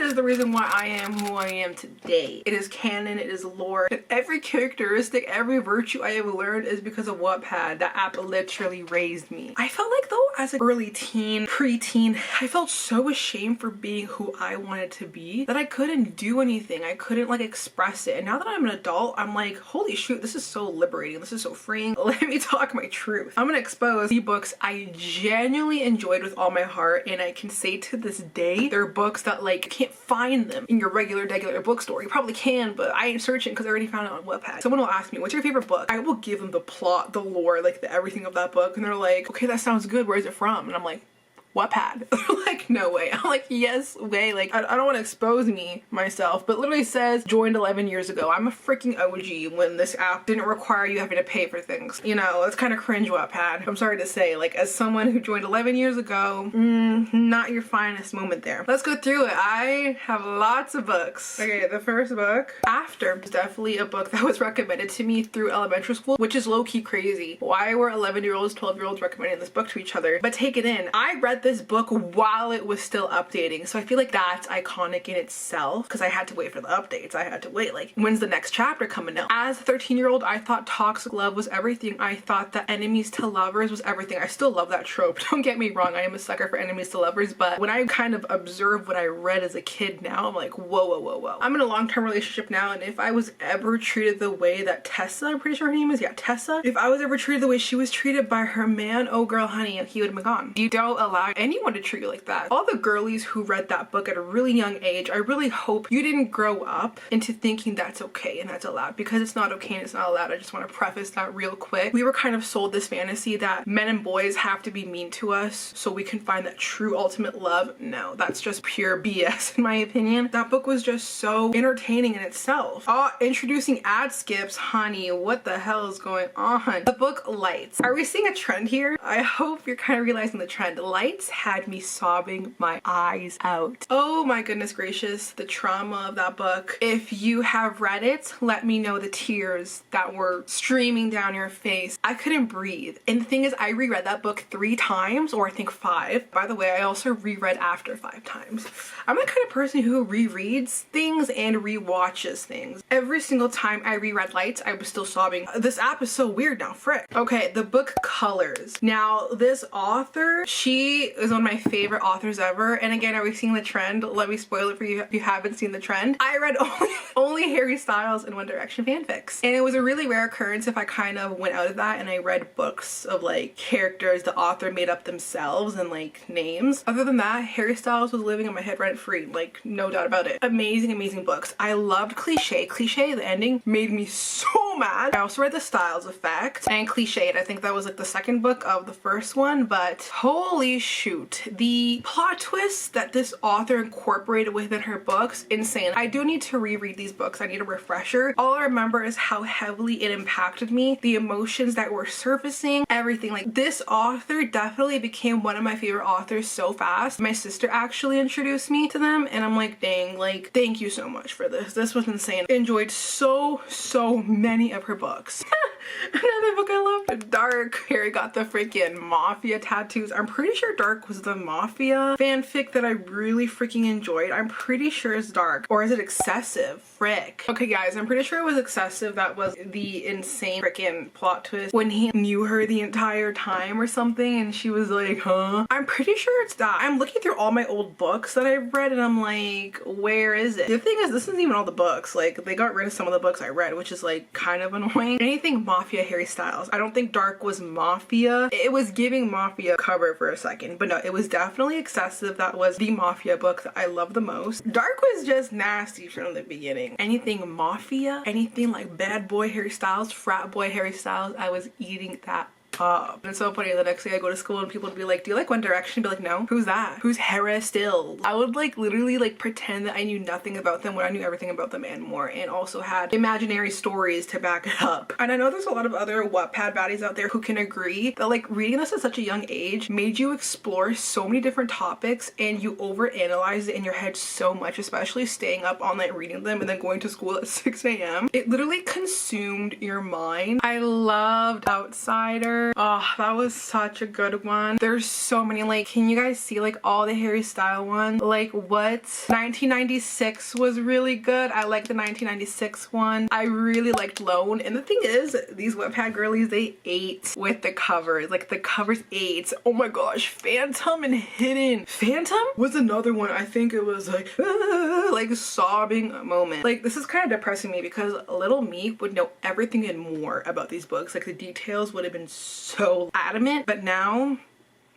is the reason why I am who I am today. It is canon, it is lore, and every characteristic, every virtue I have learned is because of Wattpad. That app literally raised me. I felt like though as an early teen, preteen, I felt so ashamed for being who I wanted to be that I couldn't do anything. I couldn't like express it. And now that I'm an adult, I'm like, holy shoot, this is so liberating. This is so freeing. Let me talk my truth. I'm gonna expose the books I genuinely enjoyed with all my heart, and I can say to this day, they're books that like you can't find them in your regular bookstore. You probably can, but I ain't searching because I already found it on Wattpad. Someone will ask me, what's your favorite book? I will give them the plot, the lore, like the everything of that book, and they're like, okay, that sounds good. Where's it from? And I'm like, Wattpad. They're like, no way. I'm like, yes way. Like, I don't want to expose myself, but literally says joined 11 years ago. I'm a freaking OG when this app didn't require you having to pay for things. You know, it's kind of cringe, Wattpad. I'm sorry to say, like, as someone who joined 11 years ago, not your finest moment there. Let's go through it. I have lots of books. Okay, the first book, After, is definitely a book that was recommended to me through elementary school, which is low-key crazy. Why were 11-year-olds, 12-year-olds recommending this book to each other? But take it in. I read this book while it was still updating, so I feel like that's iconic in itself because I had to wait for the updates. I had to wait, like, when's the next chapter coming out? As a 13-year-old, I thought toxic love was everything. I thought that enemies to lovers was everything. I still love that trope, don't get me wrong. I am a sucker for enemies to lovers, but when I kind of observe what I read as a kid now, I'm like, whoa, whoa, whoa, whoa. I'm in a long-term relationship now, and if I was ever treated the way that Tessa, I'm pretty sure her name is, yeah, Tessa, if I was ever treated the way she was treated by her man, oh girl, honey, he would have been gone. You don't allow anyone to treat you like that. All the girlies who read that book at a really young age, I really hope you didn't grow up into thinking that's okay and that's allowed, because it's not okay and it's not allowed. I just want to preface that real quick. We were kind of sold this fantasy that men and boys have to be mean to us so we can find that true ultimate love. No, that's just pure BS in my opinion. That book was just so entertaining in itself. Oh, introducing ad skips, honey, what the hell is going on? The book Lights. Are we seeing a trend here? I hope you're kind of realizing the trend. Lights had me sobbing my eyes out. Oh my goodness gracious, the trauma of that book. If you have read it, let me know the tears that were streaming down your face. I couldn't breathe. And the thing is, I reread that book 3 times, or I think 5. By the way, I also reread After 5 times. I'm the kind of person who rereads things and rewatches things. Every single time I reread Lights, I was still sobbing. This app is so weird now, frick. Okay, the book Colors. Now, this author, she is one of my favorite authors ever. And again, are we seeing the trend? Let me spoil it for you if you haven't seen the trend. I read only Harry Styles and One Direction fanfics. And it was a really rare occurrence if I kind of went out of that and I read books of like characters the author made up themselves and like names. Other than that, Harry Styles was living in my head rent free, like no doubt about it. Amazing, amazing books. I loved Cliché. Cliché, the ending made me so mad. I also read The Styles Effect and Cliched. I think that was like the second book of the first one, but holy shoot. The plot twists that this author incorporated within her books, insane. I do need to reread these books. I need a refresher. All I remember is how heavily it impacted me, the emotions that were surfacing, everything. Like, this author definitely became one of my favorite authors so fast. My sister actually introduced me to them, and I'm like, dang, like, thank you so much for this. This was insane. Enjoyed so many of her books. Another book I loved, Dark. Harry got the freaking mafia tattoos. I'm pretty sure Dark was the mafia fanfic that I really freaking enjoyed. I'm pretty sure it's Dark. Or is it Excessive? Frick. Okay guys, I'm pretty sure it was Excessive that was the insane freaking plot twist when he knew her the entire time or something and she was like, huh? I'm pretty sure it's that. I'm looking through all my old books that I've read and I'm like, where is it? The thing is, this isn't even all the books. Like, they got rid of some of the books I read, which is like kind of annoying. Anything mafia Harry Styles. I don't think Dark was mafia. It was giving mafia cover for a second, but no, it was definitely Excessive. That was the mafia book that I love the most. Dark was just nasty from the beginning. Anything mafia, anything like bad boy Harry Styles, frat boy Harry Styles, I was eating that up. And it's so funny, the next day I go to school and people would be like, do you like One Direction? Be like, no. Who's that? Who's Harry Styles? I would like literally like pretend that I knew nothing about them when I knew everything about them and more, and also had imaginary stories to back it up. And I know there's a lot of other Wattpad baddies out there who can agree that like reading this at such a young age made you explore so many different topics and you overanalyze it in your head so much, especially staying up all night reading them and then going to school at 6 a.m. It literally consumed your mind. I loved Outsider. Reader. Oh, that was such a good one. There's so many, like, can you guys see like all the Harry Style ones? Like what? 1996 was really good. I like the 1996 one. I really liked Lone. And the thing is, these Wattpad girlies, they ate with the covers. Like the covers ate. Oh my gosh, Phantom and Hidden. Phantom was another one. I think it was like sobbing moment. Like this is kind of depressing me because little me would know everything and more about these books. Like the details would have been so adamant, but now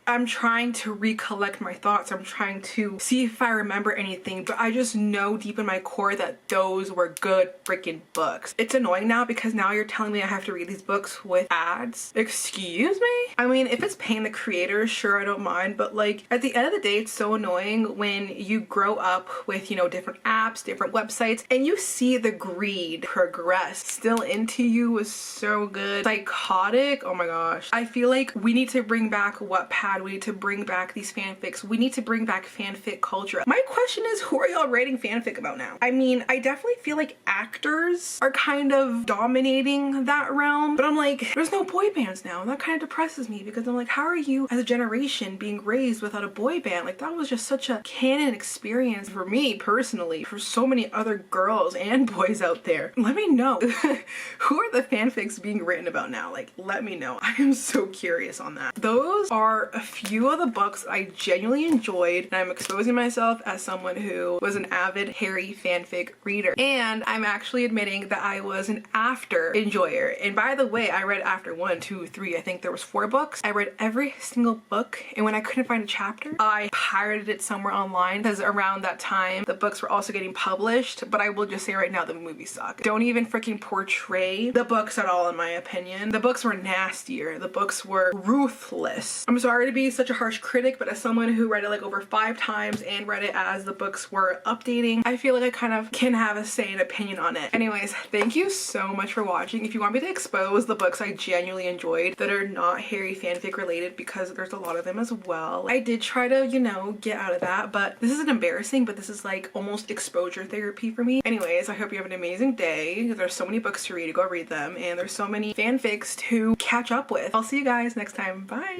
I'm trying to recollect my thoughts. I'm trying to see if I remember anything, but I just know deep in my core that those were good freaking books. It's annoying now because now you're telling me I have to read these books with ads. Excuse me? I mean, if it's paying the creators, sure, I don't mind, but like at the end of the day, it's so annoying when you grow up with, you know, different apps, different websites, and you see the greed progress still into you was so good. Psychotic, oh my gosh. I feel like we need to bring back Wattpad. We need to bring back these fanfics. We need to bring back fanfic culture. My question is, who are y'all writing fanfic about now? I mean, I definitely feel like actors are kind of dominating that realm, but I'm like, there's no boy bands now. And that kind of depresses me because I'm like, how are you as a generation being raised without a boy band? Like that was just such a canon experience for me personally, for so many other girls and boys out there. Let me know. Who are the fanfics being written about now? Like, let me know. I am so curious on that. Those are a few of the books I genuinely enjoyed, and I'm exposing myself as someone who was an avid Harry fanfic reader. And I'm actually admitting that I was an after enjoyer. And by the way, I read after 1, 2, 3, I think there was 4 books. I read every single book, and when I couldn't find a chapter, I pirated it somewhere online because around that time the books were also getting published. But I will just say right now, the movies suck. Don't even freaking portray the books at all, in my opinion. The books were nastier. The books were ruthless. I'm sorry to be such a harsh critic, but as someone who read it like over 5 times and read it as the books were updating, I feel like I kind of can have a say and opinion on it. Anyways, thank you so much for watching. If you want me to expose the books I genuinely enjoyed that are not Harry fanfic related, because there's a lot of them as well, I did try to, you know, get out of that, but this isn't embarrassing, but this is like almost exposure therapy for me. Anyways, I hope you have an amazing day. There's so many books to read, go read them, and there's so many fanfics to catch up with. I'll see you guys next time. Bye!